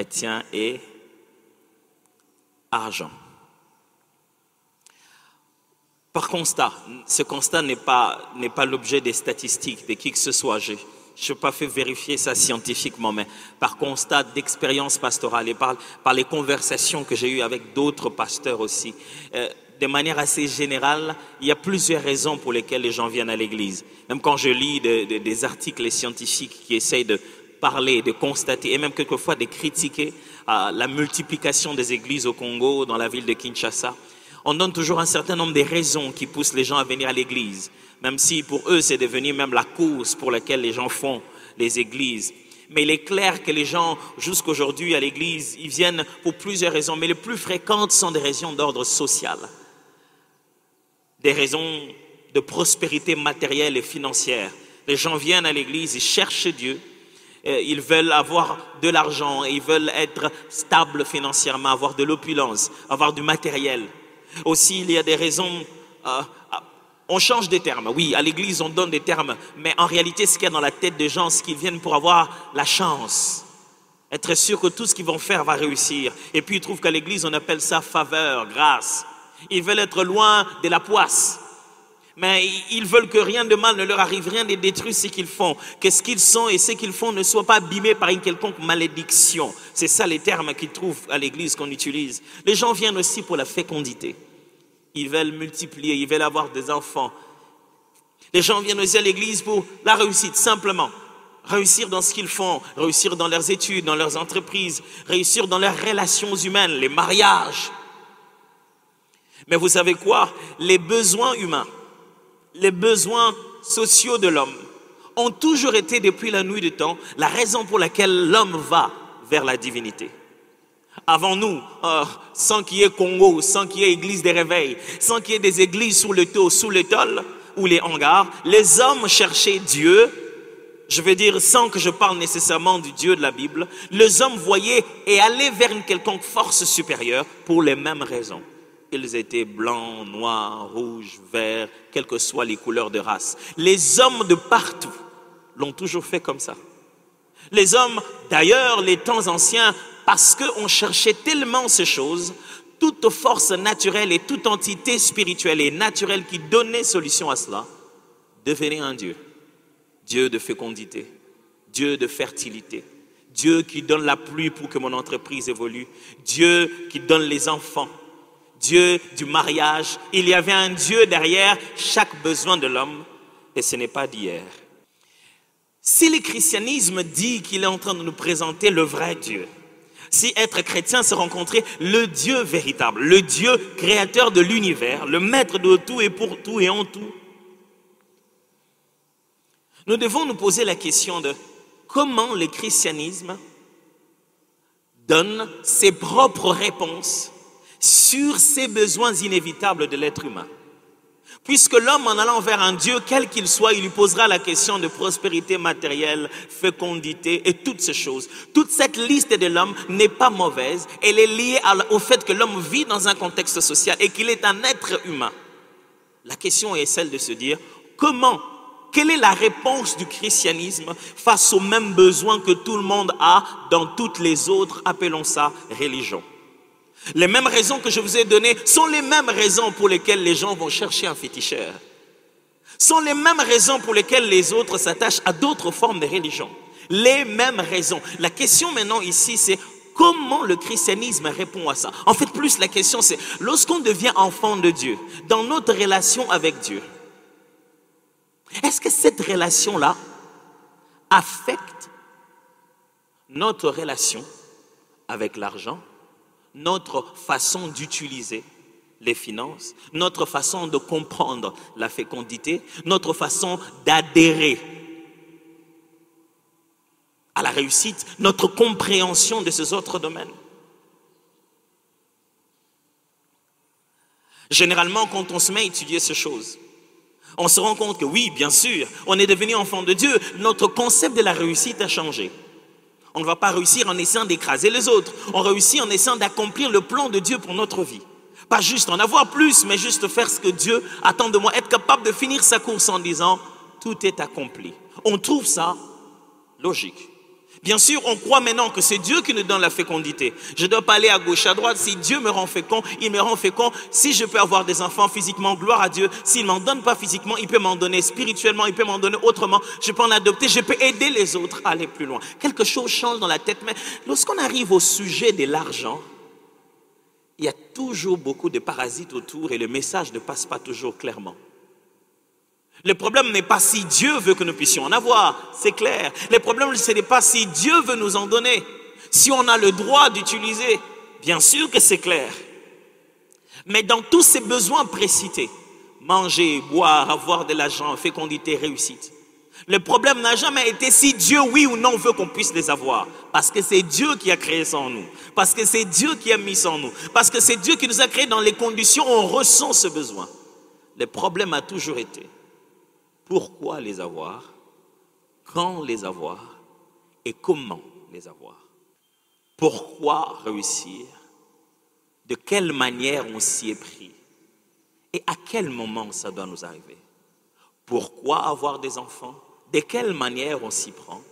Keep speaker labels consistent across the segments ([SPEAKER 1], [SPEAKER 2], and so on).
[SPEAKER 1] chrétien et argent. Par constat, ce constat n'est pas l'objet des statistiques de qui que ce soit. Je n'ai pas fait vérifier ça scientifiquement, mais par constat d'expérience pastorale et par les conversations que j'ai eues avec d'autres pasteurs aussi, de manière assez générale, il y a plusieurs raisons pour lesquelles les gens viennent à l'église. Même quand je lis des articles scientifiques qui essayent de parler, de constater et même quelquefois de critiquer la multiplication des églises au Congo, dans la ville de Kinshasa, on donne toujours un certain nombre de raisons qui poussent les gens à venir à l'église, même si pour eux c'est devenu même la cause pour laquelle les gens font les églises. Mais il est clair que les gens, jusqu'aujourd'hui à l'église, ils viennent pour plusieurs raisons, mais les plus fréquentes sont des raisons d'ordre social. Des raisons de prospérité matérielle et financière. Les gens viennent à l'église, ils cherchent Dieu, ils veulent avoir de l'argent, ils veulent être stables financièrement, avoir de l'opulence, avoir du matériel. Aussi, il y a des raisons, on change des termes. Oui, à l'église, on donne des termes, mais en réalité, ce qu'il y a dans la tête des gens, c'est qu'ils viennent pour avoir la chance, être sûr que tout ce qu'ils vont faire va réussir. Et puis, ils trouvent qu'à l'église, on appelle ça faveur, grâce. Ils veulent être loin de la poisse. Mais ils veulent que rien de mal ne leur arrive, rien ne détruise ce qu'ils font, que ce qu'ils sont et ce qu'ils font ne soient pas abîmés par une quelconque malédiction. C'est ça les termes qu'ils trouvent à l'église qu'on utilise. Les gens viennent aussi pour la fécondité. Ils veulent multiplier, ils veulent avoir des enfants. Les gens viennent aussi à l'église pour la réussite, simplement. Réussir dans ce qu'ils font, réussir dans leurs études, dans leurs entreprises, réussir dans leurs relations humaines, les mariages. Mais vous savez quoi? Les besoins humains, les besoins sociaux de l'homme ont toujours été depuis la nuit du temps la raison pour laquelle l'homme va vers la divinité. Avant nous, sans qu'il y ait Congo, sans qu'il y ait église des réveils, sans qu'il y ait des églises sous le tôle ou les hangars, les hommes cherchaient Dieu. Je veux dire, sans que je parle nécessairement du Dieu de la Bible, les hommes voyaient et allaient vers une quelconque force supérieure pour les mêmes raisons. Ils étaient blancs, noirs, rouges, verts, quelles que soient les couleurs de race. Les hommes de partout l'ont toujours fait comme ça. Les hommes, d'ailleurs, les temps anciens, parce qu'on cherchait tellement ces choses, toute force naturelle et toute entité spirituelle et naturelle qui donnait solution à cela, devenait un Dieu. Dieu de fécondité, Dieu de fertilité, Dieu qui donne la pluie pour que mon entreprise évolue, Dieu qui donne les enfants, Dieu du mariage. Il y avait un Dieu derrière chaque besoin de l'homme et ce n'est pas d'hier. Si le christianisme dit qu'il est en train de nous présenter le vrai Dieu, si être chrétien, c'est rencontrer le Dieu véritable, le Dieu créateur de l'univers, le maître de tout et pour tout et en tout, nous devons nous poser la question de comment le christianisme donne ses propres réponses sur ces besoins inévitables de l'être humain. Puisque l'homme, en allant vers un Dieu, quel qu'il soit, il lui posera la question de prospérité matérielle, fécondité et toutes ces choses. Toute cette liste de l'homme n'est pas mauvaise. Elle est liée au fait que l'homme vit dans un contexte social et qu'il est un être humain. La question est celle de se dire, quelle est la réponse du christianisme face aux mêmes besoins que tout le monde a dans toutes les autres, appelons ça, religions? Les mêmes raisons que je vous ai données sont les mêmes raisons pour lesquelles les gens vont chercher un féticheur. Sont les mêmes raisons pour lesquelles les autres s'attachent à d'autres formes de religion. Les mêmes raisons. La question maintenant ici, c'est comment le christianisme répond à ça? En fait, plus la question, c'est lorsqu'on devient enfant de Dieu, dans notre relation avec Dieu, est-ce que cette relation-là affecte notre relation avec l'argent, notre façon d'utiliser les finances, notre façon de comprendre la fécondité, notre façon d'adhérer à la réussite, notre compréhension de ces autres domaines? Généralement, quand on se met à étudier ces choses, on se rend compte que oui, bien sûr, on est devenu enfant de Dieu. Notre concept de la réussite a changé. On ne va pas réussir en essayant d'écraser les autres. On réussit en essayant d'accomplir le plan de Dieu pour notre vie. Pas juste en avoir plus, mais juste faire ce que Dieu attend de moi. Être capable de finir sa course en disant, tout est accompli. On trouve ça logique. Bien sûr, on croit maintenant que c'est Dieu qui nous donne la fécondité. Je ne dois pas aller à gauche, à droite. Si Dieu me rend fécond, il me rend fécond. Si je peux avoir des enfants physiquement, gloire à Dieu. S'il ne m'en donne pas physiquement, il peut m'en donner spirituellement, il peut m'en donner autrement. Je peux en adopter, je peux aider les autres à aller plus loin. Quelque chose change dans la tête. Mais lorsqu'on arrive au sujet de l'argent, il y a toujours beaucoup de parasites autour et le message ne passe pas toujours clairement. Le problème n'est pas si Dieu veut que nous puissions en avoir, c'est clair. Le problème, ce n'est pas si Dieu veut nous en donner. Si on a le droit d'utiliser, bien sûr que c'est clair. Mais dans tous ces besoins précités, manger, boire, avoir de l'argent, fécondité, réussite, le problème n'a jamais été si Dieu, oui ou non, veut qu'on puisse les avoir. Parce que c'est Dieu qui a créé ça en nous. Parce que c'est Dieu qui a mis ça en nous. Parce que c'est Dieu qui nous a créé dans les conditions où on ressent ce besoin. Le problème a toujours été: pourquoi les avoir, quand les avoir et comment les avoir. Pourquoi réussir, de quelle manière on s'y est pris et à quel moment ça doit nous arriver. Pourquoi avoir des enfants, de quelle manière on s'y prend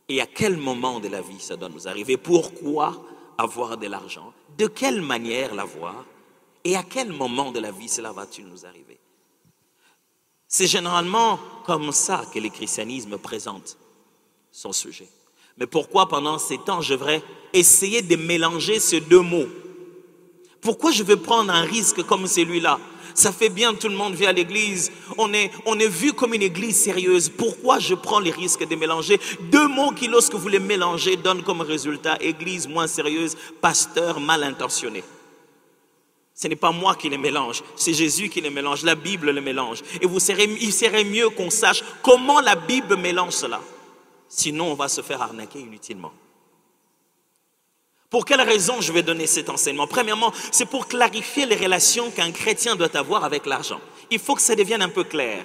[SPEAKER 1] et à quel moment de la vie ça doit nous arriver. Pourquoi avoir de l'argent, de quelle manière l'avoir et à quel moment de la vie cela va-t-il nous arriver. C'est généralement comme ça que le christianisme présente son sujet. Mais pourquoi pendant ces temps, je devrais essayer de mélanger ces deux mots? Pourquoi je veux prendre un risque comme celui-là? Ça fait bien, tout le monde vient à l'église, on est vu comme une église sérieuse. Pourquoi je prends les risques de mélanger deux mots qui, lorsque vous les mélangez, donnent comme résultat église moins sérieuse, pasteur mal intentionné? Ce n'est pas moi qui les mélange, c'est Jésus qui les mélange, la Bible les mélange. Et il serait mieux qu'on sache comment la Bible mélange cela. Sinon, on va se faire arnaquer inutilement. Pour quelle raison je vais donner cet enseignement? Premièrement, c'est pour clarifier les relations qu'un chrétien doit avoir avec l'argent. Il faut que ça devienne un peu clair.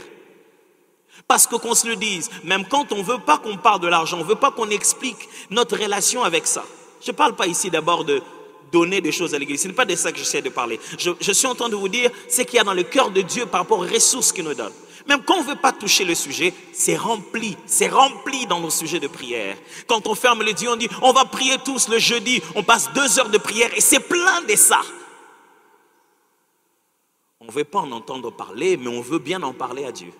[SPEAKER 1] Parce que qu'on se le dise, même quand on ne veut pas qu'on parle de l'argent, on ne veut pas qu'on explique notre relation avec ça. Je ne parle pas ici d'abord de donner des choses à l'église. Ce n'est pas de ça que j'essaie de parler. Je suis en train de vous dire ce qu'il y a dans le cœur de Dieu par rapport aux ressources qu'il nous donne. Même quand on ne veut pas toucher le sujet, c'est rempli dans nos sujets de prière. Quand on ferme les yeux, on dit, on va prier tous le jeudi, on passe 2 heures de prière et c'est plein de ça. On ne veut pas en entendre parler, mais on veut bien en parler à Dieu.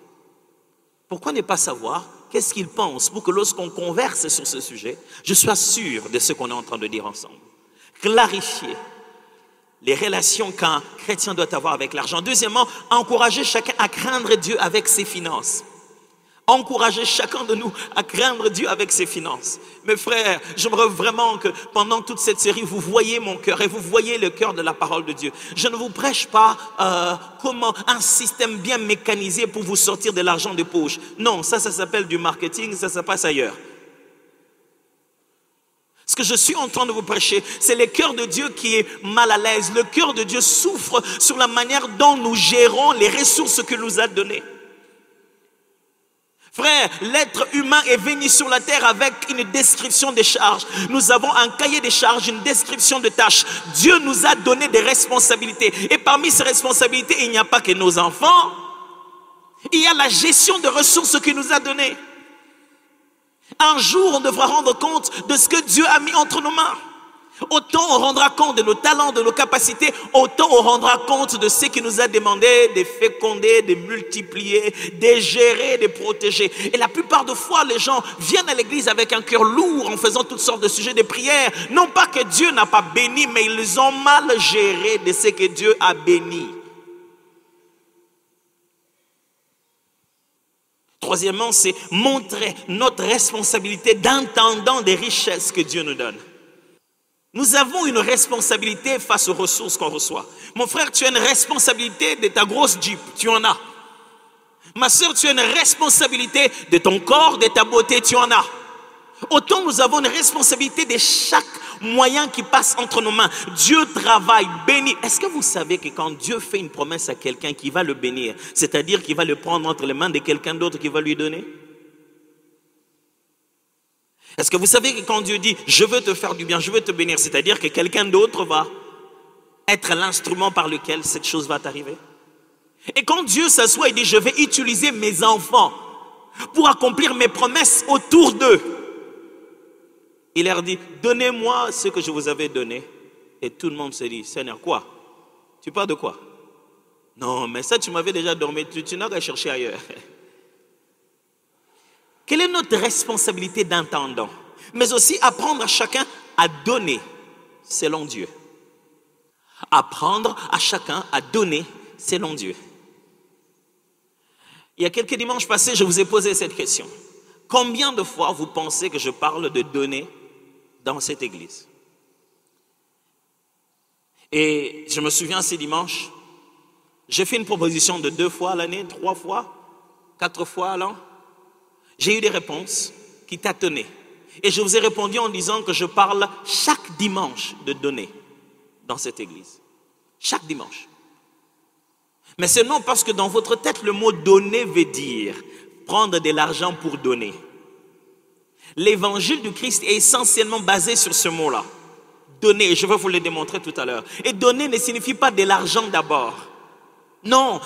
[SPEAKER 1] Pourquoi ne pas savoir qu'est-ce qu'il pense pour que lorsqu'on converse sur ce sujet, je sois sûr de ce qu'on est en train de dire ensemble. Clarifier les relations qu'un chrétien doit avoir avec l'argent. Deuxièmement, encourager chacun à craindre Dieu avec ses finances. Encourager chacun de nous à craindre Dieu avec ses finances. Mes frères, j'aimerais vraiment que pendant toute cette série, vous voyez mon cœur et vous voyez le cœur de la parole de Dieu. Je ne vous prêche pas comment un système bien mécanisé pour vous sortir de l'argent de poche. Non, ça s'appelle du marketing, ça se passe ailleurs. Ce que je suis en train de vous prêcher, c'est le cœur de Dieu qui est mal à l'aise. Le cœur de Dieu souffre sur la manière dont nous gérons les ressources qu'il nous a données. Frère, l'être humain est venu sur la terre avec une description des charges. Nous avons un cahier des charges, une description de tâches. Dieu nous a donné des responsabilités. Et parmi ces responsabilités, il n'y a pas que nos enfants. Il y a la gestion de ressources qu'il nous a données. Un jour, on devra rendre compte de ce que Dieu a mis entre nos mains. Autant on rendra compte de nos talents, de nos capacités, autant on rendra compte de ce qu'il nous a demandé de féconder, de multiplier, de gérer, de protéger. Et la plupart des fois, les gens viennent à l'église avec un cœur lourd en faisant toutes sortes de sujets de prière. Non pas que Dieu n'a pas béni, mais ils ont mal géré de ce que Dieu a béni. Troisièmement, c'est montrer notre responsabilité d'intendant des richesses que Dieu nous donne. Nous avons une responsabilité face aux ressources qu'on reçoit. Mon frère, tu as une responsabilité de ta grosse Jeep, tu en as. Ma soeur, tu as une responsabilité de ton corps, de ta beauté, tu en as. Autant nous avons une responsabilité de chaque moyen qui passe entre nos mains. Dieu travaille, bénit. Est-ce que vous savez que quand Dieu fait une promesse à quelqu'un qui va le bénir, c'est-à-dire qu'il va le prendre entre les mains de quelqu'un d'autre qui va lui donner? Est-ce que vous savez que quand Dieu dit « je veux te faire du bien, je veux te bénir », c'est-à-dire que quelqu'un d'autre va être l'instrument par lequel cette chose va t'arriver? Et quand Dieu s'assoit et dit « je vais utiliser mes enfants pour accomplir mes promesses autour d'eux », Il leur dit, donnez-moi ce que je vous avais donné. Et tout le monde se dit, Seigneur, quoi? Tu parles de quoi? Non, mais ça, tu m'avais déjà dormi, tu n'as qu'à chercher ailleurs. Quelle est notre responsabilité d'intendant? Mais aussi apprendre à chacun à donner selon Dieu. Apprendre à chacun à donner selon Dieu. Il y a quelques dimanches passés, je vous ai posé cette question. Combien de fois vous pensez que je parle de donner dans cette église? Et je me souviens ces dimanches, j'ai fait une proposition de 2 fois à l'année, 3 fois, 4 fois à l'an. J'ai eu des réponses qui tâtonnaient. Et je vous ai répondu en disant que je parle chaque dimanche de donner dans cette église. Chaque dimanche. Mais c'est non parce que dans votre tête, le mot donner veut dire prendre de l'argent pour donner. L'évangile du Christ est essentiellement basé sur ce mot-là. Donner, je vais vous le démontrer tout à l'heure. Et donner ne signifie pas de l'argent d'abord. Non,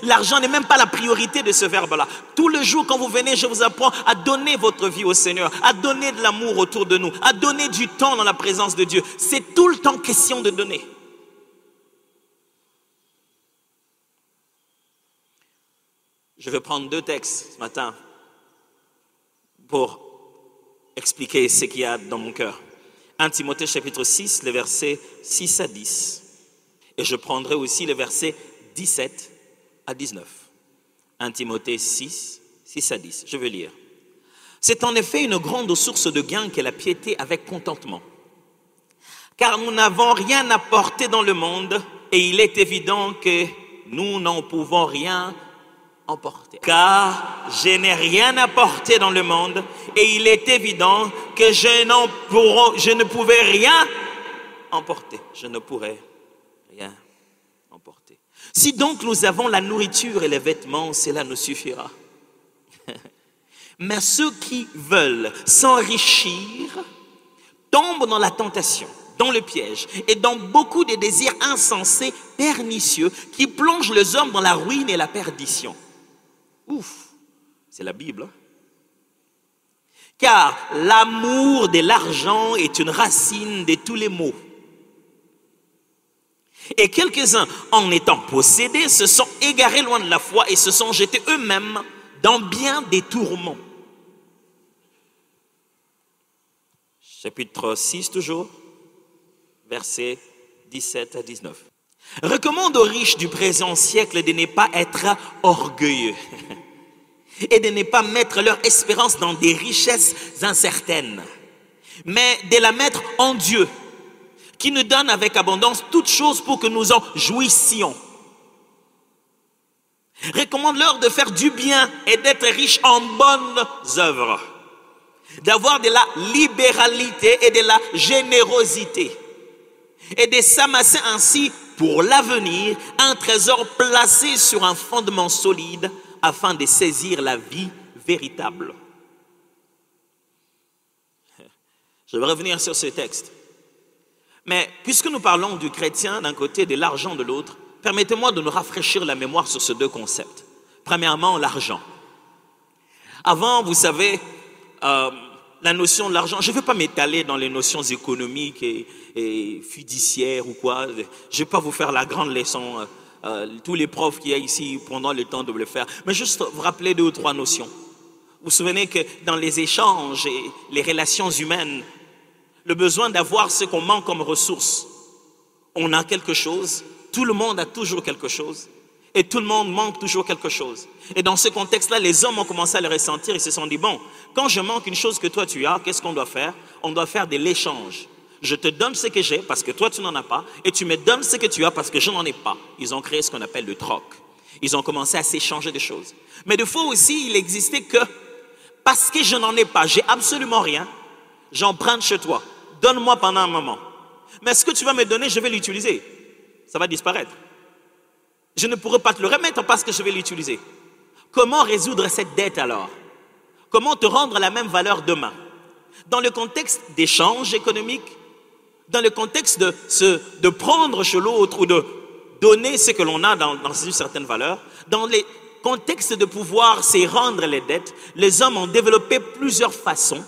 [SPEAKER 1] l'argent n'est même pas la priorité de ce verbe-là. Tous les jours quand vous venez, je vous apprends à donner votre vie au Seigneur, à donner de l'amour autour de nous, à donner du temps dans la présence de Dieu. C'est tout le temps question de donner. Je vais prendre 2 textes ce matin pour expliquer ce qu'il y a dans mon cœur. 1 Timothée chapitre 6, les versets 6 à 10. Et je prendrai aussi les versets 17 à 19. 1 Timothée 6, 6 à 10. Je vais lire. C'est en effet une grande source de gain qu'est la piété avec contentement. Car nous n'avons rien apporté dans le monde et il est évident que nous n'en pouvons rien emporter. Car je n'ai rien apporté dans le monde et il est évident que je ne pouvais rien emporter. Je ne pourrais rien emporter. Si donc nous avons la nourriture et les vêtements, cela nous suffira. Mais ceux qui veulent s'enrichir tombent dans la tentation, dans le piège et dans beaucoup de désirs insensés, pernicieux, qui plongent les hommes dans la ruine et la perdition. Ouf, c'est la Bible. Car l'amour de l'argent est une racine de tous les maux. Et quelques-uns, en étant possédés, se sont égarés loin de la foi et se sont jetés eux-mêmes dans bien des tourments. Chapitre 6 toujours, versets 17 à 19. Recommande aux riches du présent siècle de ne pas être orgueilleux et de ne pas mettre leur espérance dans des richesses incertaines, mais de la mettre en Dieu, qui nous donne avec abondance toutes choses pour que nous en jouissions. Recommande-leur de faire du bien et d'être riches en bonnes œuvres, d'avoir de la libéralité et de la générosité, et de s'amasser ainsi pour l'avenir un trésor placé sur un fondement solide afin de saisir la vie véritable. Je vais revenir sur ce texte. Mais puisque nous parlons du chrétien d'un côté et de l'argent de l'autre, permettez-moi de nous rafraîchir la mémoire sur ces 2 concepts. Premièrement, l'argent. Avant, vous savez, la notion de l'argent, je ne vais pas m'étaler dans les notions économiques et fiduciaires ou quoi. Je ne vais pas vous faire la grande leçon. Tous les profs qu'il y a ici prendront le temps de le faire. Mais juste vous rappeler 2 ou 3 notions. Vous vous souvenez que dans les échanges et les relations humaines, le besoin d'avoir ce qu'on manque comme ressources, on a quelque chose, tout le monde a toujours quelque chose, et tout le monde manque toujours quelque chose. Et dans ce contexte-là, les hommes ont commencé à le ressentir et se sont dit, bon, quand je manque une chose que toi tu as, qu'est-ce qu'on doit faire? On doit faire de l'échange. Je te donne ce que j'ai parce que toi tu n'en as pas, et tu me donnes ce que tu as parce que je n'en ai pas. Ils ont créé ce qu'on appelle le troc. Ils ont commencé à s'échanger des choses. Mais des fois aussi, il existait que, parce que je n'en ai pas, j'ai absolument rien, j'emprunte chez toi. Donne-moi pendant un moment. Mais ce que tu vas me donner, je vais l'utiliser. Ça va disparaître. Je ne pourrai pas te le remettre parce que je vais l'utiliser. Comment résoudre cette dette alors? Comment te rendre la même valeur demain? Dans le contexte d'échange économique, dans le contexte de prendre chez l'autre ou de donner ce que l'on a dans une certaine valeur, dans les contextes de pouvoir se rendre les dettes, les hommes ont développé plusieurs façons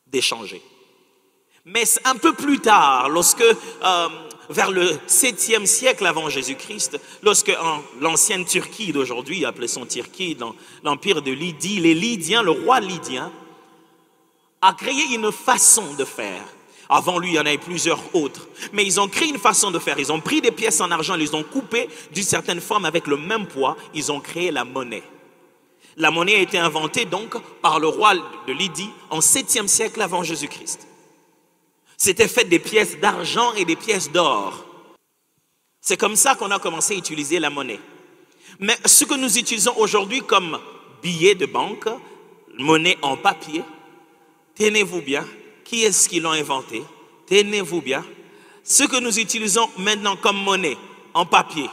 [SPEAKER 1] d'échanger. Mais un peu plus tard, lorsque, vers le 7e siècle avant Jésus-Christ, lorsque l'ancienne Turquie d'aujourd'hui, appelée son Turquie, dans l'empire de Lydie, les Lydiens, le roi lydien, a créé une façon de faire. Avant lui, il y en avait plusieurs autres. Mais ils ont créé une façon de faire. Ils ont pris des pièces en argent, ils les ont coupées d'une certaine forme avec le même poids. Ils ont créé la monnaie. La monnaie a été inventée donc par le roi de Lydie en 7e siècle avant Jésus-Christ. C'était fait des pièces d'argent et des pièces d'or. C'est comme ça qu'on a commencé à utiliser la monnaie. Mais ce que nous utilisons aujourd'hui comme billets de banque, monnaie en papier, tenez-vous bien, qui est-ce qui l'a inventé? Tenez-vous bien. Ce que nous utilisons maintenant comme monnaie en papier,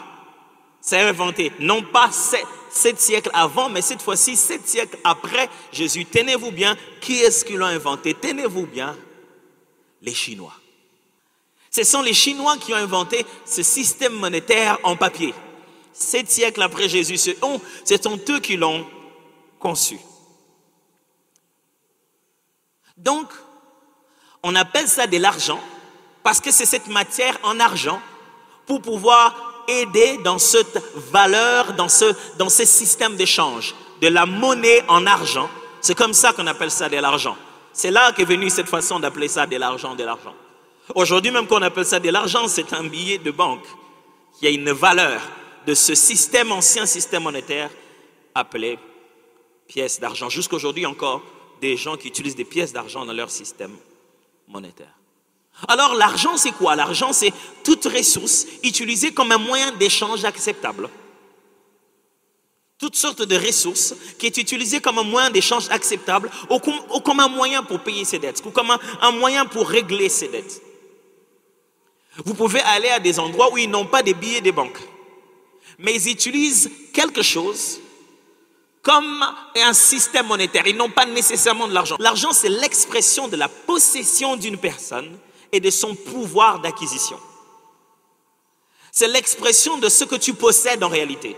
[SPEAKER 1] c'est inventé non pas 7 siècles avant, mais cette fois-ci 7 siècles après Jésus. Tenez-vous bien, qui est-ce qui l'a inventé? Tenez-vous bien. Les Chinois. Ce sont les Chinois qui ont inventé ce système monétaire en papier. 7 siècles après Jésus, ce sont eux qui l'ont conçu. Donc, on appelle ça de l'argent parce que c'est cette matière en argent pour pouvoir aider dans cette valeur, dans ce système d'échange, de la monnaie en argent. C'est comme ça qu'on appelle ça de l'argent. C'est là qu'est venue cette façon d'appeler ça de l'argent, de l'argent. Aujourd'hui, même qu'on appelle ça de l'argent, c'est un billet de banque qui a une valeur de ce système, ancien système monétaire appelé pièces d'argent. Jusqu'aujourd'hui encore, des gens qui utilisent des pièces d'argent dans leur système monétaire. Alors l'argent, c'est quoi? L'argent, c'est toute ressource utilisée comme un moyen d'échange acceptable. Toutes sortes de ressources qui est utilisée comme un moyen d'échange acceptable ou comme un moyen pour payer ses dettes ou comme un moyen pour régler ses dettes. Vous pouvez aller à des endroits où ils n'ont pas des billets de banque, mais ils utilisent quelque chose comme un système monétaire. Ils n'ont pas nécessairement de l'argent. L'argent, c'est l'expression de la possession d'une personne et de son pouvoir d'acquisition. C'est l'expression de ce que tu possèdes en réalité.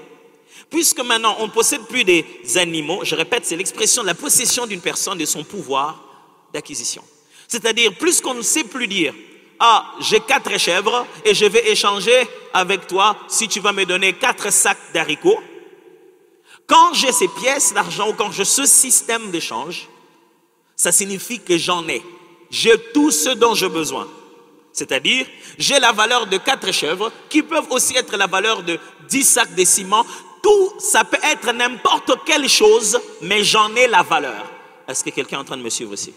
[SPEAKER 1] Puisque maintenant, on ne possède plus des animaux, je répète, c'est l'expression de la possession d'une personne et son pouvoir d'acquisition. C'est-à-dire, plus qu'on ne sait plus dire, ah, j'ai 4 chèvres et je vais échanger avec toi si tu vas me donner 4 sacs d'haricots. Quand j'ai ces pièces d'argent ou quand j'ai ce système d'échange, ça signifie que j'en ai. J'ai tout ce dont j'ai besoin. C'est-à-dire, j'ai la valeur de 4 chèvres qui peuvent aussi être la valeur de 10 sacs de ciment. Tout, ça peut être n'importe quelle chose, mais j'en ai la valeur. Est-ce que quelqu'un est en train de me suivre ici?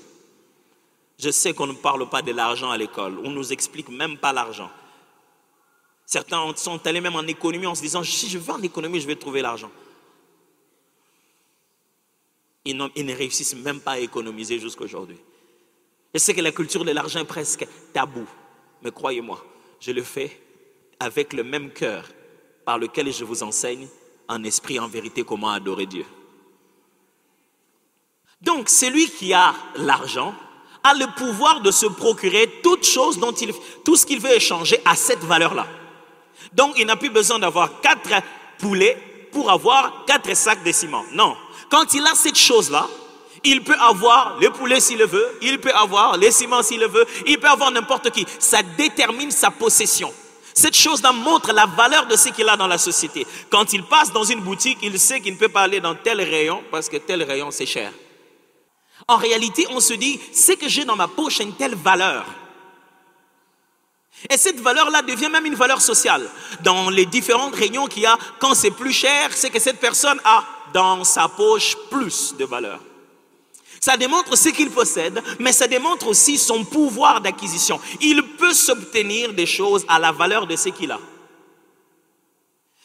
[SPEAKER 1] Je sais qu'on ne parle pas de l'argent à l'école. On ne nous explique même pas l'argent. Certains sont allés même en économie en se disant, si je vais en économie, je vais trouver l'argent. Ils ne réussissent même pas à économiser jusqu'à aujourd'hui. Je sais que la culture de l'argent est presque tabou. Mais croyez-moi, je le fais avec le même cœur par lequel je vous enseigne en esprit, en vérité, comment adorer Dieu. Donc, celui qui a l'argent a le pouvoir de se procurer toute chose tout ce qu'il veut échanger à cette valeur-là. Donc, il n'a plus besoin d'avoir 4 poulets pour avoir 4 sacs de ciment. Non. Quand il a cette chose-là, il peut avoir le poulet s'il le veut, il peut avoir les ciments s'il le veut, il peut avoir n'importe qui. Ça détermine sa possession. Cette chose-là montre la valeur de ce qu'il a dans la société. Quand il passe dans une boutique, il sait qu'il ne peut pas aller dans tel rayon parce que tel rayon, c'est cher. En réalité, on se dit, ce que j'ai dans ma poche a une telle valeur. Et cette valeur-là devient même une valeur sociale. Dans les différentes rayons qu'il y a, quand c'est plus cher, c'est que cette personne a dans sa poche plus de valeur. Ça démontre ce qu'il possède, mais ça démontre aussi son pouvoir d'acquisition. Il peut s'obtenir des choses à la valeur de ce qu'il a.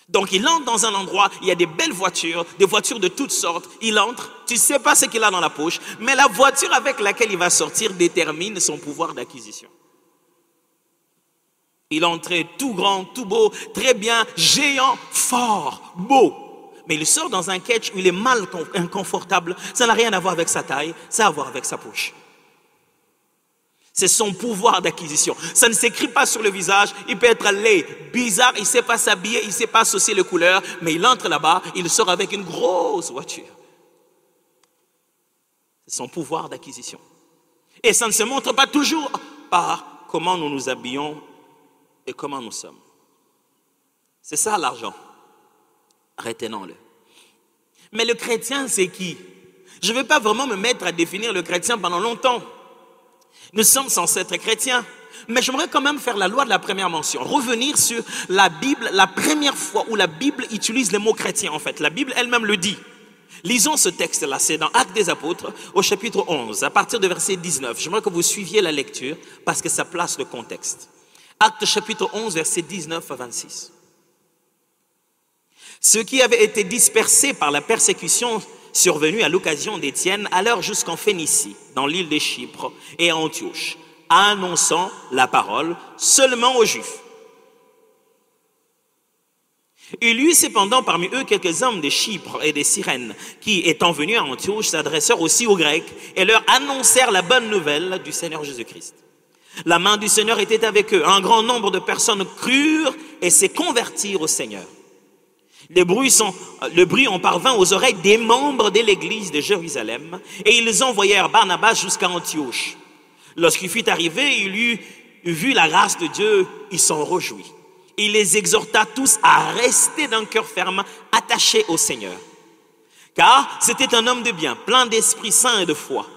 [SPEAKER 1] Donc il entre dans un endroit, il y a des belles voitures, des voitures de toutes sortes. Il entre, tu ne sais pas ce qu'il a dans la poche, mais la voiture avec laquelle il va sortir détermine son pouvoir d'acquisition. Il entrait tout grand, tout beau, très bien, géant, fort, beau. Mais il sort dans un catch où il est mal inconfortable. Ça n'a rien à voir avec sa taille, ça a à voir avec sa poche. C'est son pouvoir d'acquisition. Ça ne s'écrit pas sur le visage. Il peut être laid, bizarre, il ne sait pas s'habiller, il ne sait pas associer les couleurs. Mais il entre là-bas, il sort avec une grosse voiture. C'est son pouvoir d'acquisition. Et ça ne se montre pas toujours par comment nous nous habillons et comment nous sommes. C'est ça l'argent. Retenons-le. Mais le chrétien, c'est qui? Je ne vais pas vraiment me mettre à définir le chrétien pendant longtemps. Nous sommes censés être chrétiens. Mais j'aimerais quand même faire la loi de la première mention. Revenir sur la Bible, la première fois où la Bible utilise le mot chrétien en fait. La Bible elle-même le dit. Lisons ce texte-là, c'est dans Actes des Apôtres, au chapitre 11, à partir de verset 19. J'aimerais que vous suiviez la lecture parce que ça place le contexte. Actes chapitre 11, verset 19 à 26. Ceux qui avaient été dispersés par la persécution survenue à l'occasion d'Étienne allèrent jusqu'en Phénicie, dans l'île de Chypre et à Antioche, annonçant la parole seulement aux Juifs. Il y eut cependant parmi eux quelques hommes de Chypre et de Cyrène qui, étant venus à Antioche, s'adressèrent aussi aux Grecs et leur annoncèrent la bonne nouvelle du Seigneur Jésus-Christ. La main du Seigneur était avec eux. Un grand nombre de personnes crurent et se convertirent au Seigneur. Le bruit en parvint aux oreilles des membres de l'église de Jérusalem et ils envoyèrent Barnabas jusqu'à Antioche. Lorsqu'il fut arrivé, il eut vu la grâce de Dieu, il s'en réjouit. Il les exhorta tous à rester d'un cœur ferme, attachés au Seigneur. Car c'était un homme de bien, plein d'Esprit Saint et de foi.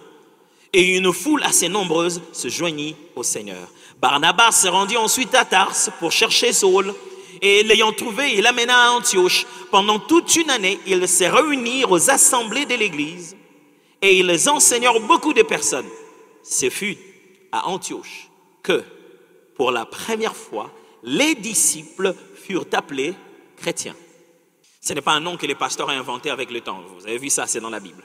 [SPEAKER 1] Et une foule assez nombreuse se joignit au Seigneur. Barnabas se rendit ensuite à Tarse pour chercher Saul. Et l'ayant trouvé, il l'amena à Antioche. Pendant toute une année, ils se réunirent aux assemblées de l'église. Et ils enseignèrent beaucoup de personnes. Ce fut à Antioche que, pour la première fois, les disciples furent appelés chrétiens. Ce n'est pas un nom que les pasteurs ont inventé avec le temps. Vous avez vu ça, c'est dans la Bible.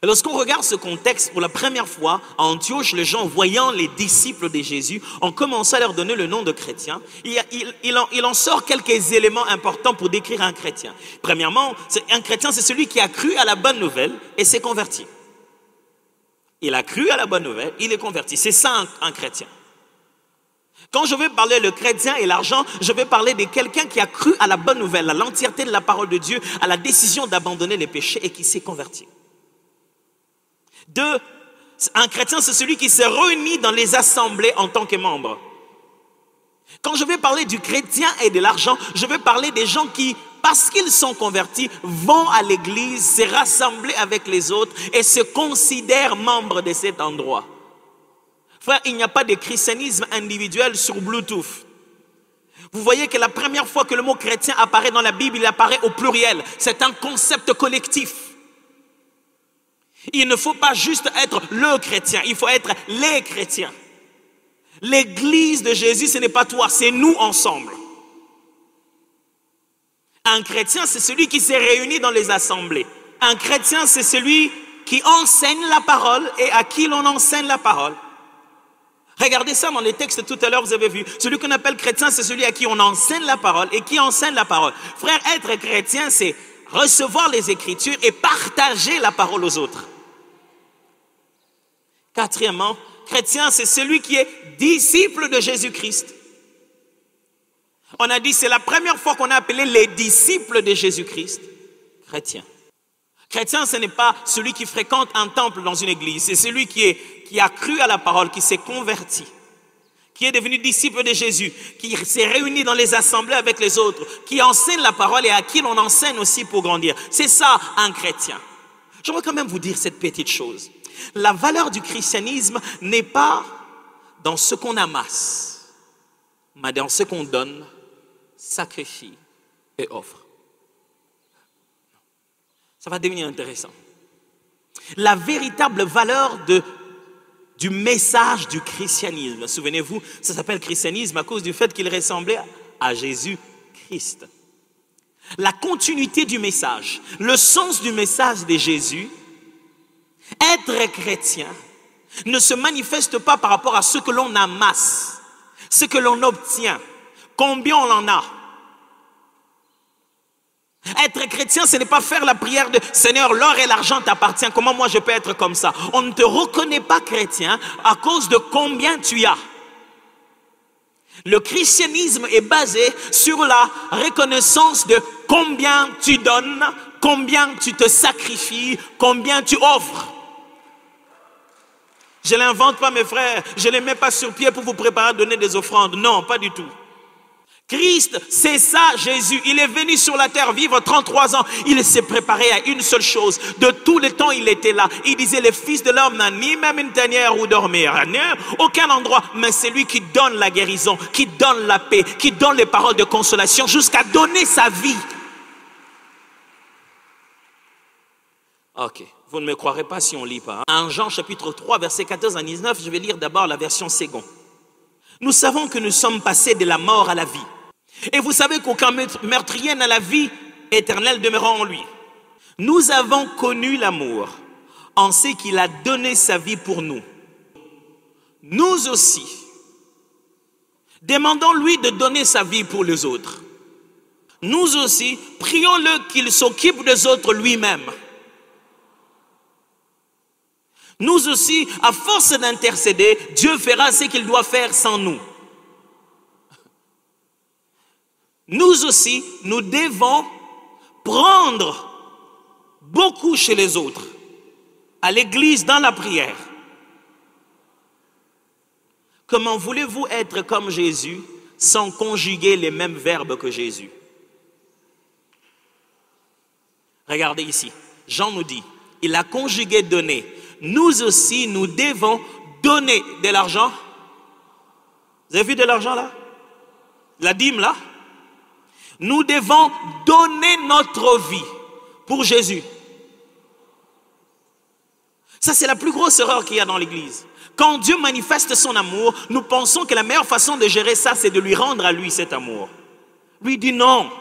[SPEAKER 1] Lorsqu'on regarde ce contexte, pour la première fois, à Antioche, les gens voyant les disciples de Jésus ont commencé à leur donner le nom de chrétiens. Il en sort quelques éléments importants pour décrire un chrétien. Premièrement, un chrétien, c'est celui qui a cru à la bonne nouvelle et s'est converti. Il a cru à la bonne nouvelle, il est converti. C'est ça un chrétien. Quand je vais parler le chrétien et l'argent, je vais parler de quelqu'un qui a cru à la bonne nouvelle, à l'entièreté de la parole de Dieu, à la décision d'abandonner les péchés et qui s'est converti. Deux, un chrétien, c'est celui qui se réunit dans les assemblées en tant que membre. Quand je vais parler du chrétien et de l'argent, je vais parler des gens qui, parce qu'ils sont convertis, vont à l'église, se rassembler avec les autres et se considèrent membres de cet endroit. Frère, il n'y a pas de christianisme individuel sur Bluetooth. Vous voyez que la première fois que le mot chrétien apparaît dans la Bible, il apparaît au pluriel. C'est un concept collectif. Il ne faut pas juste être le chrétien, il faut être les chrétiens. L'église de Jésus, ce n'est pas toi, c'est nous ensemble. Un chrétien, c'est celui qui s'est réuni dans les assemblées. Un chrétien, c'est celui qui enseigne la parole et à qui l'on enseigne la parole. Regardez ça dans les textes tout à l'heure, vous avez vu. Celui qu'on appelle chrétien, c'est celui à qui on enseigne la parole et qui enseigne la parole. Frère, être chrétien, c'est recevoir les Écritures et partager la parole aux autres. Quatrièmement, chrétien, c'est celui qui est disciple de Jésus-Christ. On a dit, c'est la première fois qu'on a appelé les disciples de Jésus-Christ chrétiens. Chrétien, ce n'est pas celui qui fréquente un temple dans une église, c'est celui qui a cru à la parole, qui s'est converti, qui est devenu disciple de Jésus, qui s'est réuni dans les assemblées avec les autres, qui enseigne la parole et à qui l'on enseigne aussi pour grandir. C'est ça, un chrétien. J'aimerais quand même vous dire cette petite chose. La valeur du christianisme n'est pas dans ce qu'on amasse, mais dans ce qu'on donne, sacrifie et offre. Ça va devenir intéressant. La véritable valeur du message du christianisme, souvenez-vous, ça s'appelle christianisme à cause du fait qu'il ressemblait à Jésus-Christ. La continuité du message, le sens du message de Jésus, être chrétien ne se manifeste pas par rapport à ce que l'on amasse, ce que l'on obtient, combien on en a. Être chrétien, ce n'est pas faire la prière de « Seigneur, l'or et l'argent t'appartiennent, comment moi je peux être comme ça ?» On ne te reconnaît pas chrétien à cause de combien tu as. Le christianisme est basé sur la reconnaissance de combien tu donnes, combien tu te sacrifies, combien tu offres. Je ne l'invente pas, mes frères. Je ne les mets pas sur pied pour vous préparer à donner des offrandes. Non, pas du tout. Christ, c'est ça, Jésus. Il est venu sur la terre vivre 33 ans. Il s'est préparé à une seule chose. De tout le temps, il était là. Il disait, le Fils de l'homme n'a ni même une tanière où dormir, aucun endroit. Mais c'est lui qui donne la guérison, qui donne la paix, qui donne les paroles de consolation jusqu'à donner sa vie. Ok, vous ne me croirez pas si on ne lit pas. En Jean chapitre 3, versets 14 à 19, je vais lire d'abord la version seconde. Nous savons que nous sommes passés de la mort à la vie. Et vous savez qu'aucun meurtrier n'a la vie éternelle demeurant en lui. Nous avons connu l'amour en ce qu'il a donné sa vie pour nous. Nous aussi, demandons-lui de donner sa vie pour les autres. Nous aussi, prions-le qu'il s'occupe des autres lui-même. Nous aussi, à force d'intercéder, Dieu fera ce qu'il doit faire sans nous. Nous aussi, nous devons prendre beaucoup chez les autres, à l'église, dans la prière. Comment voulez-vous être comme Jésus sans conjuguer les mêmes verbes que Jésus? Regardez ici, Jean nous dit, il a conjugué donner. Nous aussi, nous devons donner de l'argent. Vous avez vu de l'argent là? La dîme là? Nous devons donner notre vie pour Jésus. Ça, c'est la plus grosse erreur qu'il y a dans l'église. Quand Dieu manifeste son amour, nous pensons que la meilleure façon de gérer ça, c'est de lui rendre à lui cet amour. Lui dit non.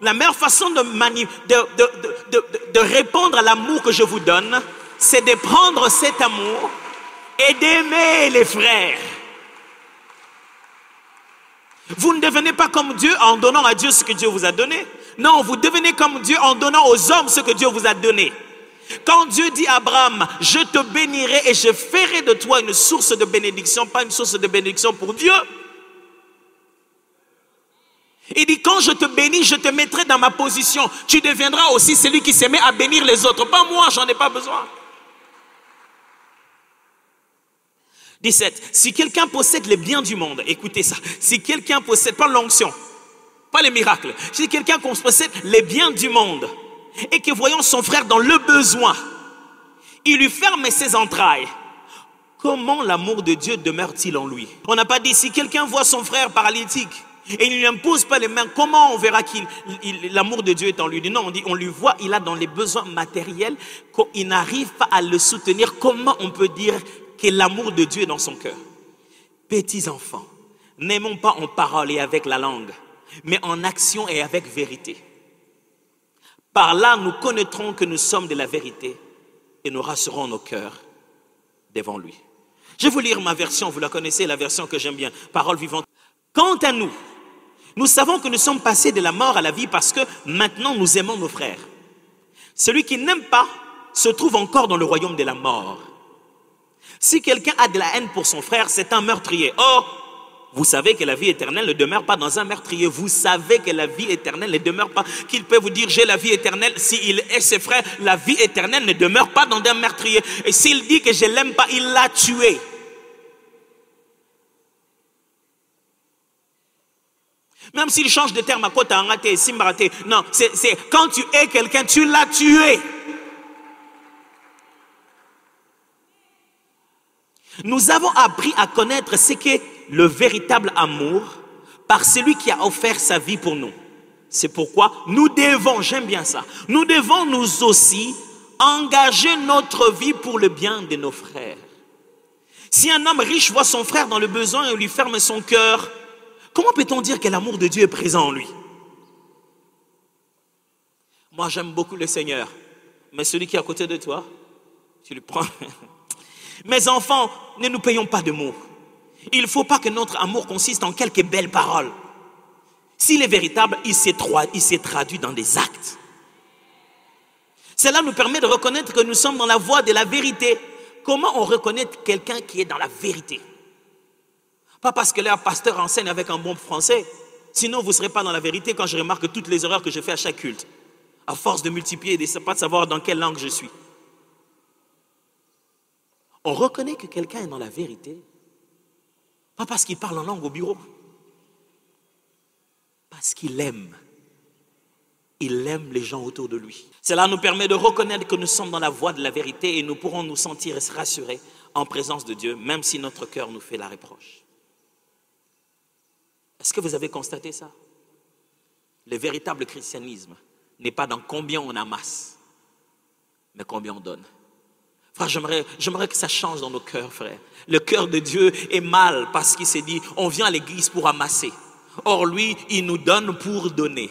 [SPEAKER 1] La meilleure façon de répondre à l'amour que je vous donne, c'est de prendre cet amour et d'aimer les frères. Vous ne devenez pas comme Dieu en donnant à Dieu ce que Dieu vous a donné. Non, vous devenez comme Dieu en donnant aux hommes ce que Dieu vous a donné. Quand Dieu dit à Abraham, je te bénirai et je ferai de toi une source de bénédiction, pas une source de bénédiction pour Dieu. Il dit, quand je te bénis, je te mettrai dans ma position. Tu deviendras aussi celui qui se met à bénir les autres. Pas moi, j'en ai pas besoin. 17. Si quelqu'un possède les biens du monde, écoutez ça. Si quelqu'un possède, pas l'onction, pas les miracles. Si quelqu'un possède les biens du monde et que voyant son frère dans le besoin, il lui ferme ses entrailles, comment l'amour de Dieu demeure-t-il en lui? On n'a pas dit si quelqu'un voit son frère paralytique et il ne lui impose pas les mains, comment on verra qu'il l'amour de Dieu est en lui? Non, on dit on lui voit, il a dans les besoins matériels, il n'arrive pas à le soutenir. Comment on peut dire que l'amour de Dieu est dans son cœur? Petits enfants, n'aimons pas en parole et avec la langue, mais en action et avec vérité. Par là, nous connaîtrons que nous sommes de la vérité et nous rassurons nos cœurs devant lui. Je vais vous lire ma version, vous la connaissez, la version que j'aime bien, parole vivante. Quant à nous, nous savons que nous sommes passés de la mort à la vie parce que maintenant nous aimons nos frères. Celui qui n'aime pas se trouve encore dans le royaume de la mort. Si quelqu'un a de la haine pour son frère, c'est un meurtrier. Or, vous savez que la vie éternelle ne demeure pas dans un meurtrier. Vous savez que la vie éternelle ne demeure pas. Qu'il peut vous dire, j'ai la vie éternelle. S'il est ses frères, la vie éternelle ne demeure pas dans un meurtrier. Et s'il dit que je ne l'aime pas, il l'a tué. Même s'il change de terme à quoi t'as raté, simbraté. Non, c'est quand tu hais quelqu'un, tu l'as tué. Nous avons appris à connaître ce qu'est le véritable amour par celui qui a offert sa vie pour nous. C'est pourquoi nous devons, j'aime bien ça, nous devons nous aussi engager notre vie pour le bien de nos frères. Si un homme riche voit son frère dans le besoin et lui ferme son cœur, comment peut-on dire que l'amour de Dieu est présent en lui? Moi, j'aime beaucoup le Seigneur, mais celui qui est à côté de toi, tu le prends. Mes enfants, ne nous payons pas de mots. Il ne faut pas que notre amour consiste en quelques belles paroles. S'il est véritable, il s'est traduit dans des actes. Cela nous permet de reconnaître que nous sommes dans la voie de la vérité. Comment on reconnaît quelqu'un qui est dans la vérité? Pas parce que leur pasteur enseigne avec un bon français. Sinon, vous ne serez pas dans la vérité quand je remarque toutes les erreurs que je fais à chaque culte. À force de multiplier et de ne pas savoir dans quelle langue je suis. On reconnaît que quelqu'un est dans la vérité, pas parce qu'il parle en langue au bureau, parce qu'il aime. Il aime les gens autour de lui. Cela nous permet de reconnaître que nous sommes dans la voie de la vérité et nous pourrons nous sentir rassurés en présence de Dieu, même si notre cœur nous fait la reproche. Est-ce que vous avez constaté ça? Le véritable christianisme n'est pas dans combien on amasse, mais combien on donne. Frère, j'aimerais que ça change dans nos cœurs, frère. Le cœur de Dieu est mal parce qu'il s'est dit, on vient à l'église pour amasser. Or, lui, il nous donne pour donner.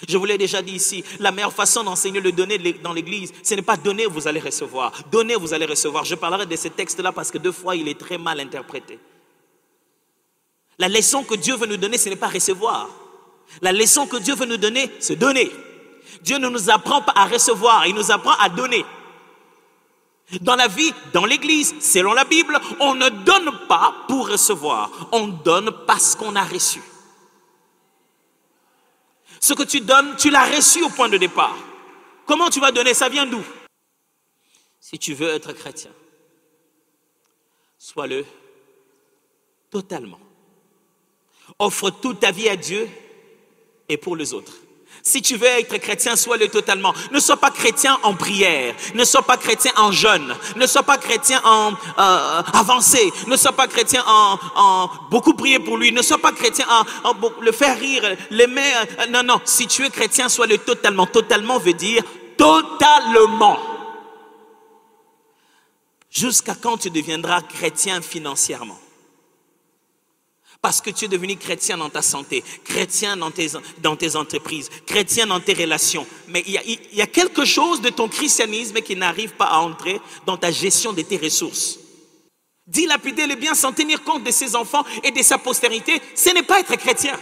[SPEAKER 1] Je vous l'ai déjà dit ici, la meilleure façon d'enseigner le donner dans l'église, ce n'est pas donner, vous allez recevoir. Donner, vous allez recevoir. Je parlerai de ce texte-là parce que 2 fois, il est très mal interprété. La leçon que Dieu veut nous donner, ce n'est pas recevoir. La leçon que Dieu veut nous donner, c'est donner. Dieu ne nous apprend pas à recevoir, il nous apprend à donner. Dans la vie, dans l'église, selon la Bible, on ne donne pas pour recevoir. On donne parce qu'on a reçu. Ce que tu donnes, tu l'as reçu au point de départ. Comment tu vas donner? Ça vient d'où? Si tu veux être chrétien, sois-le totalement. Offre toute ta vie à Dieu et pour les autres. Si tu veux être chrétien, sois-le totalement. Ne sois pas chrétien en prière, ne sois pas chrétien en jeûne, ne sois pas chrétien en avancé, ne sois pas chrétien en beaucoup prier pour lui, ne sois pas chrétien en le faire rire, l'aimer. Non, si tu es chrétien, sois-le totalement. Totalement veut dire totalement. Jusqu'à quand tu deviendras chrétien financièrement? Parce que tu es devenu chrétien dans ta santé, chrétien dans tes entreprises, chrétien dans tes relations. Mais il y a quelque chose de ton christianisme qui n'arrive pas à entrer dans ta gestion de tes ressources. Dilapider les biens sans tenir compte de ses enfants et de sa postérité, ce n'est pas être chrétien.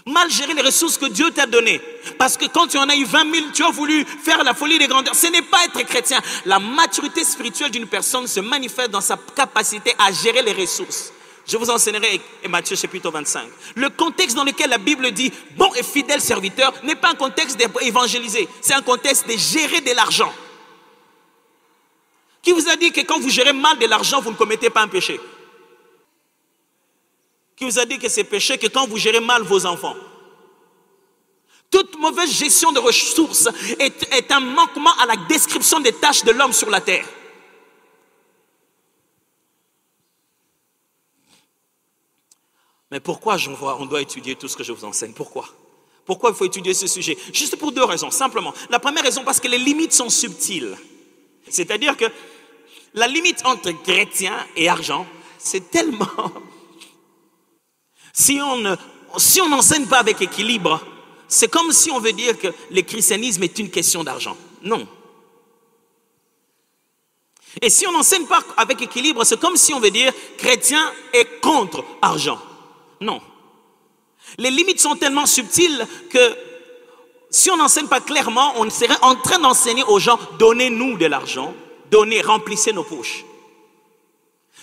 [SPEAKER 1] Mal gérer les ressources que Dieu t'a données. Parce que quand tu en as eu 20 000, tu as voulu faire la folie des grandeurs. Ce n'est pas être chrétien. La maturité spirituelle d'une personne se manifeste dans sa capacité à gérer les ressources. Je vous enseignerai Matthieu chapitre 25. Le contexte dans lequel la Bible dit « bon et fidèle serviteur » n'est pas un contexte d'évangéliser. C'est un contexte de gérer de l'argent. Qui vous a dit que quand vous gérez mal de l'argent, vous ne commettez pas un péché? Qui vous a dit que c'est péché que quand vous gérez mal vos enfants? Toute mauvaise gestion de ressources est un manquement à la description des tâches de l'homme sur la terre. Mais pourquoi on doit étudier tout ce que je vous enseigne? Pourquoi? Pourquoi il faut étudier ce sujet? Juste pour 2 raisons, simplement. La première raison, parce que les limites sont subtiles. C'est-à-dire que la limite entre chrétien et argent, c'est tellement... Si on n'enseigne pas avec équilibre, c'est comme si on veut dire que le christianisme est une question d'argent. Non. Et si on n'enseigne pas avec équilibre, c'est comme si on veut dire chrétien est contre argent. Non. Les limites sont tellement subtiles que si on n'enseigne pas clairement, on serait en train d'enseigner aux gens, donnez-nous de l'argent, donnez, remplissez nos poches.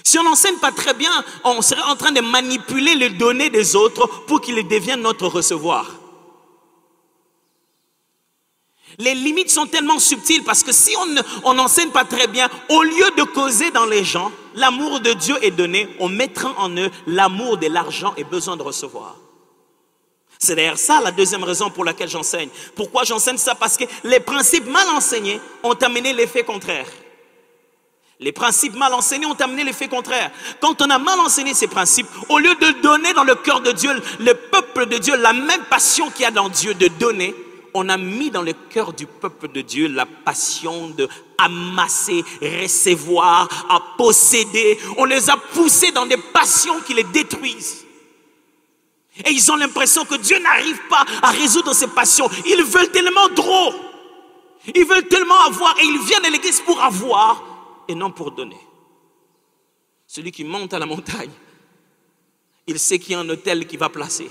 [SPEAKER 1] Si on n'enseigne pas très bien, on serait en train de manipuler les données des autres pour qu'ils deviennent notre recevoir. Les limites sont tellement subtiles parce que si on n'enseigne pas très bien, au lieu de causer dans les gens, l'amour de Dieu est donné, on mettra en eux l'amour de l'argent et besoin de recevoir. C'est d'ailleurs ça la deuxième raison pour laquelle j'enseigne. Pourquoi j'enseigne ça? Parce que les principes mal enseignés ont amené l'effet contraire. Les principes mal enseignés ont amené l'effet contraire. Quand on a mal enseigné ces principes, au lieu de donner dans le cœur de Dieu, le peuple de Dieu, la même passion qu'il y a dans Dieu de donner, on a mis dans le cœur du peuple de Dieu la passion de amasser, recevoir, à posséder. On les a poussés dans des passions qui les détruisent. Et ils ont l'impression que Dieu n'arrive pas à résoudre ces passions. Ils veulent tellement trop. Ils veulent tellement avoir et ils viennent à l'église pour avoir et non pour donner. Celui qui monte à la montagne, il sait qu'il y a un autel qu'il va placer.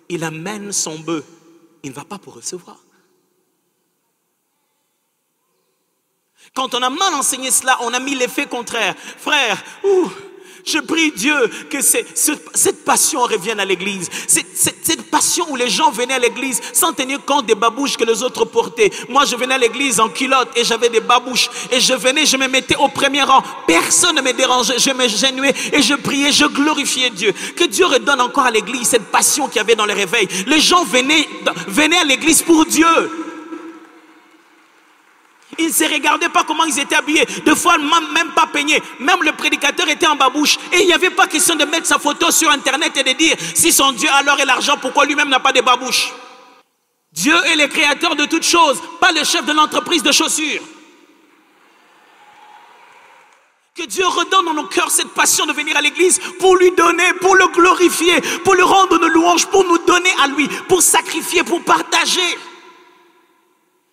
[SPEAKER 1] Il amène son bœuf. Il ne va pas pour recevoir. Quand on a mal enseigné cela, on a mis l'effet contraire. Frère, Je prie Dieu que cette passion revienne à l'église. Cette passion où les gens venaient à l'église sans tenir compte des babouches que les autres portaient. Moi, je venais à l'église en culotte et j'avais des babouches. Et je venais, je me mettais au premier rang. Personne ne me dérangeait. Je me genouillais et je priais, je glorifiais Dieu. Que Dieu redonne encore à l'église cette passion qu'il y avait dans le réveil. Les gens venaient à l'église pour Dieu. Ils ne se regardaient pas comment ils étaient habillés. Des fois, même pas peignés. Même le prédicateur était en babouche. Et il n'y avait pas question de mettre sa photo sur Internet et de dire si son Dieu a l'or et l'argent, pourquoi lui-même n'a pas de babouche? Dieu est le créateur de toutes choses, pas le chef de l'entreprise de chaussures. Que Dieu redonne dans nos cœurs cette passion de venir à l'église pour lui donner, pour le glorifier, pour lui rendre nos louanges, pour nous donner à lui, pour sacrifier, pour partager.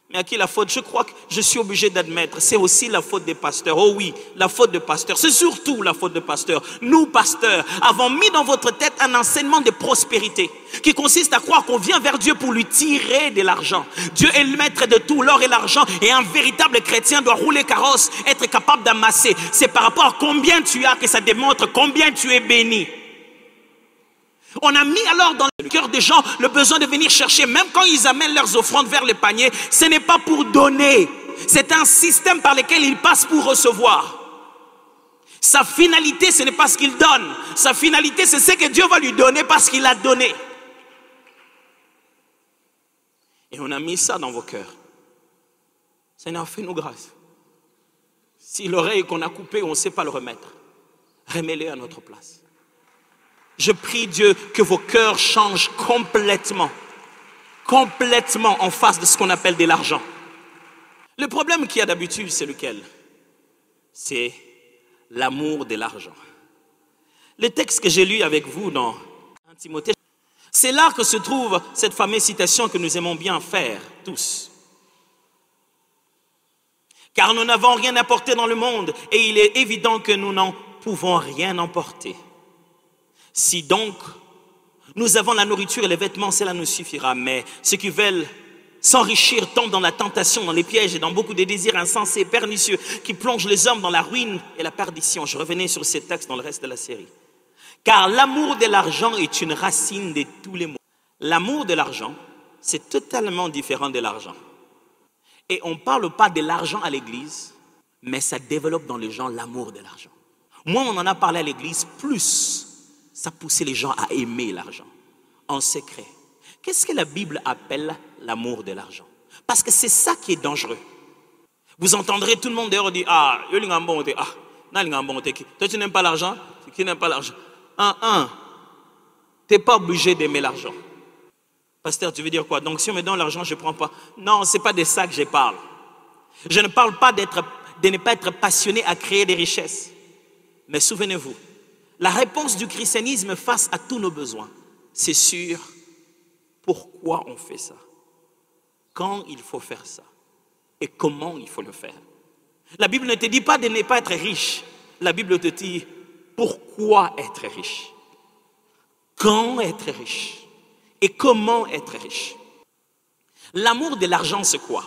[SPEAKER 1] Mais à qui la faute? Je crois que je suis obligé d'admettre, c'est aussi la faute des pasteurs. Oh oui, la faute des pasteurs, c'est surtout la faute des pasteurs. Nous, pasteurs, avons mis dans votre tête un enseignement de prospérité qui consiste à croire qu'on vient vers Dieu pour lui tirer de l'argent. Dieu est le maître de tout, l'or et l'argent, et un véritable chrétien doit rouler carrosse, être capable d'amasser. C'est par rapport à combien tu as que ça démontre combien tu es béni. On a mis alors dans le cœur des gens le besoin de venir chercher, même quand ils amènent leurs offrandes vers le panier, ce n'est pas pour donner, c'est un système par lequel ils passent pour recevoir. Sa finalité, ce n'est pas ce qu'il donne, sa finalité, c'est ce que Dieu va lui donner parce qu'il a donné. Et on a mis ça dans vos cœurs. Seigneur, fais-nous grâce. Si l'oreille qu'on a coupée, on ne sait pas le remettre, remets-le à notre place. Je prie Dieu que vos cœurs changent complètement en face de ce qu'on appelle de l'argent. Le problème qu'il y a d'habitude, c'est lequel? C'est l'amour de l'argent. Le texte que j'ai lu avec vous dans 1 Timothée, c'est là que se trouve cette fameuse citation que nous aimons bien faire, tous. Car nous n'avons rien apporté dans le monde et il est évident que nous n'en pouvons rien emporter. Si donc nous avons la nourriture et les vêtements, cela nous suffira. Mais ceux qui veulent s'enrichir tombent dans la tentation, dans les pièges et dans beaucoup de désirs insensés et pernicieux qui plongent les hommes dans la ruine et la perdition. Je revenais sur ces textes dans le reste de la série. Car l'amour de l'argent est une racine de tous les maux. L'amour de l'argent, c'est totalement différent de l'argent. Et on ne parle pas de l'argent à l'église, mais ça développe dans les gens l'amour de l'argent. Moins on en a parlé à l'église, plus ça poussait les gens à aimer l'argent, en secret. Qu'est-ce que la Bible appelle l'amour de l'argent? Parce que c'est ça qui est dangereux. Vous entendrez tout le monde dehors dire, ah, toi tu n'aimes pas l'argent? Qui n'aime pas l'argent? Tu n'es pas obligé d'aimer l'argent. Pasteur, tu veux dire quoi? Donc si on me donne l'argent, je ne prends pas. Non, ce n'est pas de ça que je parle. Je ne parle pas de ne pas être passionné à créer des richesses. Mais souvenez-vous, la réponse du christianisme face à tous nos besoins, c'est sur pourquoi on fait ça, quand il faut faire ça et comment il faut le faire. La Bible ne te dit pas de ne pas être riche. La Bible te dit pourquoi être riche, quand être riche et comment être riche. L'amour de l'argent, c'est quoi?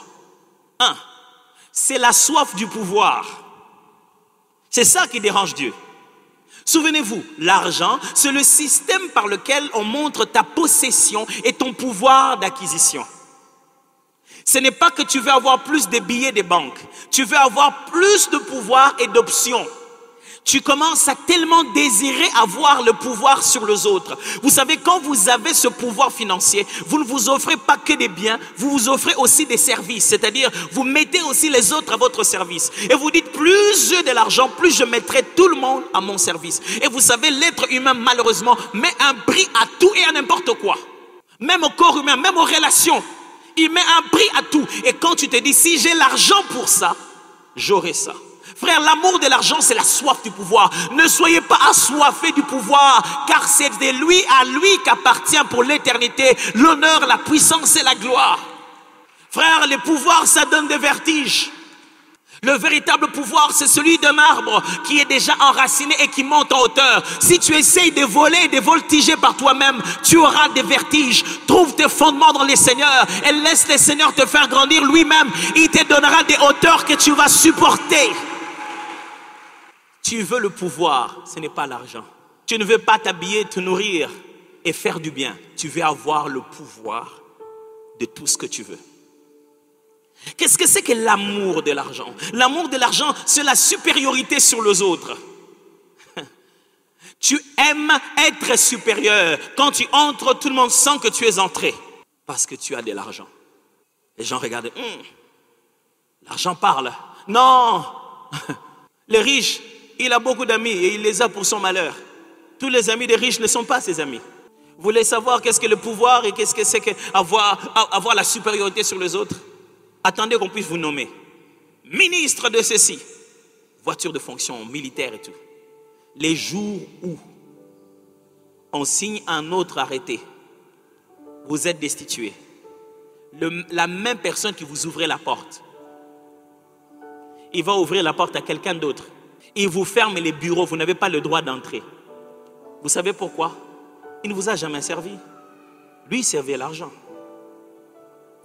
[SPEAKER 1] C'est la soif du pouvoir. C'est ça qui dérange Dieu. Souvenez-vous, l'argent, c'est le système par lequel on montre ta possession et ton pouvoir d'acquisition. Ce n'est pas que tu veux avoir plus de billets des banques. Tu veux avoir plus de pouvoir et d'options. Tu commences à tellement désirer avoir le pouvoir sur les autres. Vous savez, quand vous avez ce pouvoir financier, vous ne vous offrez pas que des biens, vous vous offrez aussi des services. C'est-à-dire, vous mettez aussi les autres à votre service. Et vous dites, plus j'ai de l'argent, plus je mettrai tout le monde à mon service. Et vous savez, l'être humain, malheureusement, met un prix à tout et à n'importe quoi. Même au corps humain, même aux relations. Il met un prix à tout. Et quand tu te dis, si j'ai l'argent pour ça, j'aurai ça. Frère, l'amour de l'argent, c'est la soif du pouvoir. Ne soyez pas assoiffés du pouvoir, car c'est de lui à lui qu'appartient pour l'éternité l'honneur, la puissance et la gloire. Frère, le pouvoir, ça donne des vertiges. Le véritable pouvoir, c'est celui d'un arbre qui est déjà enraciné et qui monte en hauteur. Si tu essayes de voler et de voltiger par toi-même, tu auras des vertiges. Trouve tes fondements dans les Seigneurs et laisse le Seigneur te faire grandir lui-même. Il te donnera des hauteurs que tu vas supporter. Tu veux le pouvoir, ce n'est pas l'argent. Tu ne veux pas t'habiller, te nourrir et faire du bien. Tu veux avoir le pouvoir de tout ce que tu veux. Qu'est-ce que c'est que l'amour de l'argent? L'amour de l'argent, c'est la supériorité sur les autres. Tu aimes être supérieur. Quand tu entres, tout le monde sent que tu es entré. Parce que tu as de l'argent. Les gens regardent. L'argent parle. Non. Le riche, il a beaucoup d'amis et il les a pour son malheur. Tous les amis des riches ne sont pas ses amis. Vous voulez savoir qu'est-ce que le pouvoir et qu'est-ce que c'est qu'avoir la supériorité sur les autres? Attendez qu'on puisse vous nommer. Ministre de ceci. Voiture de fonction, militaire et tout. Les jours où on signe un autre arrêté, vous êtes destitué. La même personne qui vous ouvrait la porte, il va ouvrir la porte à quelqu'un d'autre. Il vous ferme les bureaux, vous n'avez pas le droit d'entrer. Vous savez pourquoi? Il ne vous a jamais servi. Lui, il servait l'argent.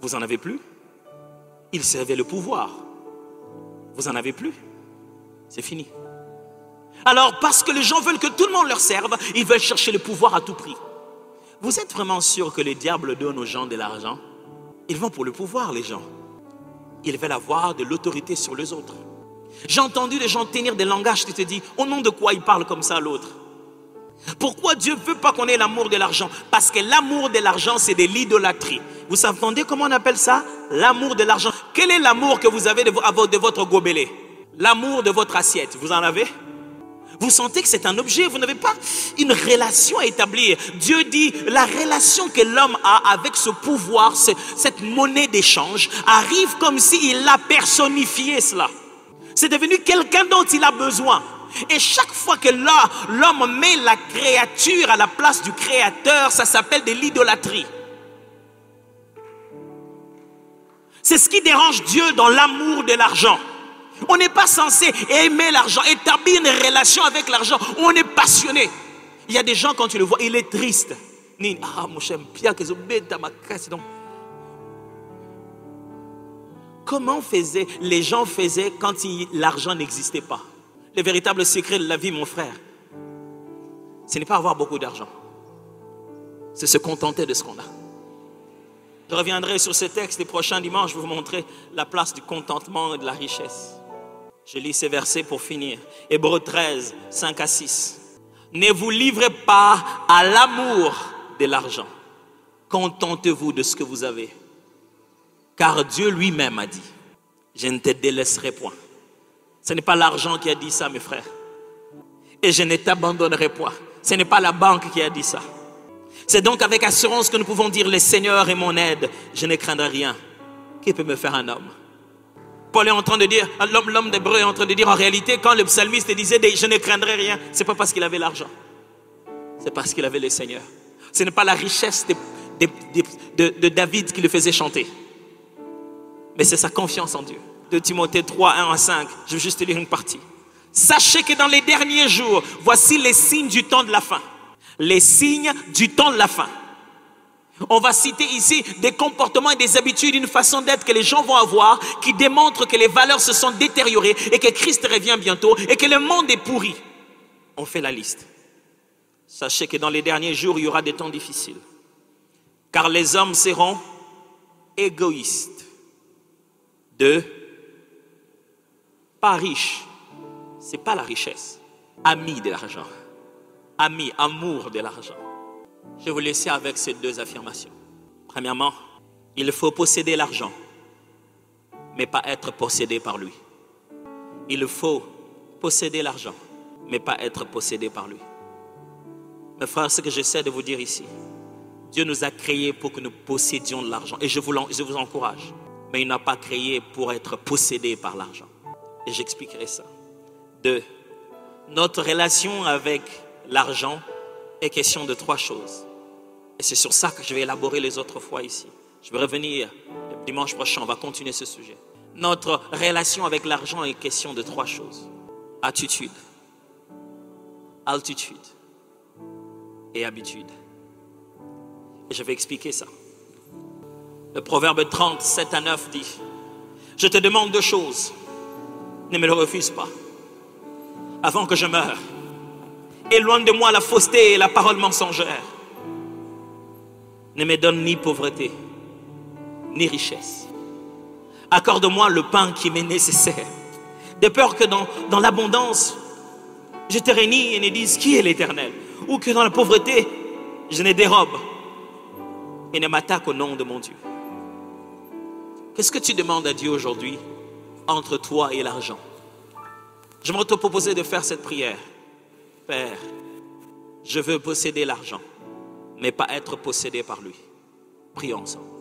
[SPEAKER 1] Vous en avez plus? Il servait le pouvoir. Vous en avez plus? C'est fini. Alors, parce que les gens veulent que tout le monde leur serve, ils veulent chercher le pouvoir à tout prix. Vous êtes vraiment sûr que le diable donne aux gens de l'argent? Ils vont pour le pouvoir, les gens. Ils veulent avoir de l'autorité sur les autres. J'ai entendu des gens tenir des langages, tu te dis, au nom de quoi ils parlent comme ça à l'autre? Pourquoi Dieu ne veut pas qu'on ait l'amour de l'argent? Parce que l'amour de l'argent, c'est de l'idolâtrie. Vous savez comment on appelle ça? L'amour de l'argent. Quel est l'amour que vous avez de votre gobelet? L'amour de votre assiette, vous en avez? Vous sentez que c'est un objet, vous n'avez pas une relation à établir. Dieu dit, la relation que l'homme a avec ce pouvoir, cette monnaie d'échange, arrive comme s'il a personnifié cela. C'est devenu quelqu'un dont il a besoin. Et chaque fois que l'homme met la créature à la place du créateur, ça s'appelle de l'idolâtrie. C'est ce qui dérange Dieu dans l'amour de l'argent. On n'est pas censé aimer l'argent, établir une relation avec l'argent. On est passionné. Il y a des gens, quand tu le vois, il est triste. Comment les gens faisaient quand l'argent n'existait pas? Le véritable secret de la vie, mon frère, ce n'est pas avoir beaucoup d'argent. C'est se contenter de ce qu'on a. Je reviendrai sur ce texte les prochains dimanches. Je vais vous montrer la place du contentement et de la richesse. Je lis ces versets pour finir. Hébreux 13, 5 à 6. Ne vous livrez pas à l'amour de l'argent. Contentez-vous de ce que vous avez. Car Dieu lui-même a dit, je ne te délaisserai point. Ce n'est pas l'argent qui a dit ça, mes frères. Et je ne t'abandonnerai point. Ce n'est pas la banque qui a dit ça. C'est donc avec assurance que nous pouvons dire, le Seigneur est mon aide. Je ne craindrai rien. Qui peut me faire un homme? Paul est en train de dire, l'homme d'Hébreu est en train de dire, en réalité, quand le psalmiste disait, je ne craindrai rien, ce n'est pas parce qu'il avait l'argent. C'est parce qu'il avait le Seigneur. Ce n'est pas la richesse de David qui le faisait chanter. Mais c'est sa confiance en Dieu. De Timothée 3, 1 à 5, je vais juste lire une partie. Sachez que dans les derniers jours, voici les signes du temps de la fin. Les signes du temps de la fin. On va citer ici des comportements et des habitudes, une façon d'être que les gens vont avoir qui démontrent que les valeurs se sont détériorées et que Christ revient bientôt et que le monde est pourri. On fait la liste. Sachez que dans les derniers jours, il y aura des temps difficiles. Car les hommes seront égoïstes. Pas riches. Ce n'est pas la richesse. Amis de l'argent. Amis, amour de l'argent. Je vais vous laisser avec ces deux affirmations. Premièrement, il faut posséder l'argent, mais pas être possédé par lui. Il faut posséder l'argent, mais pas être possédé par lui. Mes frères, ce que j'essaie de vous dire ici, Dieu nous a créés pour que nous possédions de l'argent. Et je vous encourage. Mais il n'a pas créé pour être possédé par l'argent. Et j'expliquerai ça. 2. Notre relation avec l'argent est question de 3 choses. Et c'est sur ça que je vais élaborer les autres fois ici. Je vais revenir le dimanche prochain, on va continuer ce sujet. Notre relation avec l'argent est question de 3 choses. Attitude, altitude et habitude. Et je vais expliquer ça. Le proverbe 30, 7 à 9 dit, je te demande 2 choses, ne me le refuse pas. avant que je meure. Éloigne de moi la fausseté et la parole mensongère. Ne me donne ni pauvreté, ni richesse. Accorde-moi le pain qui m'est nécessaire. De peur que dans l'abondance, je te réunis et ne dise qui est l'Éternel. Ou que dans la pauvreté, je ne dérobe et ne m'attaque au nom de mon Dieu. Qu'est-ce que tu demandes à Dieu aujourd'hui entre toi et l'argent? J'aimerais te proposer de faire cette prière. Père, je veux posséder l'argent, mais pas être possédé par lui. Prions ensemble.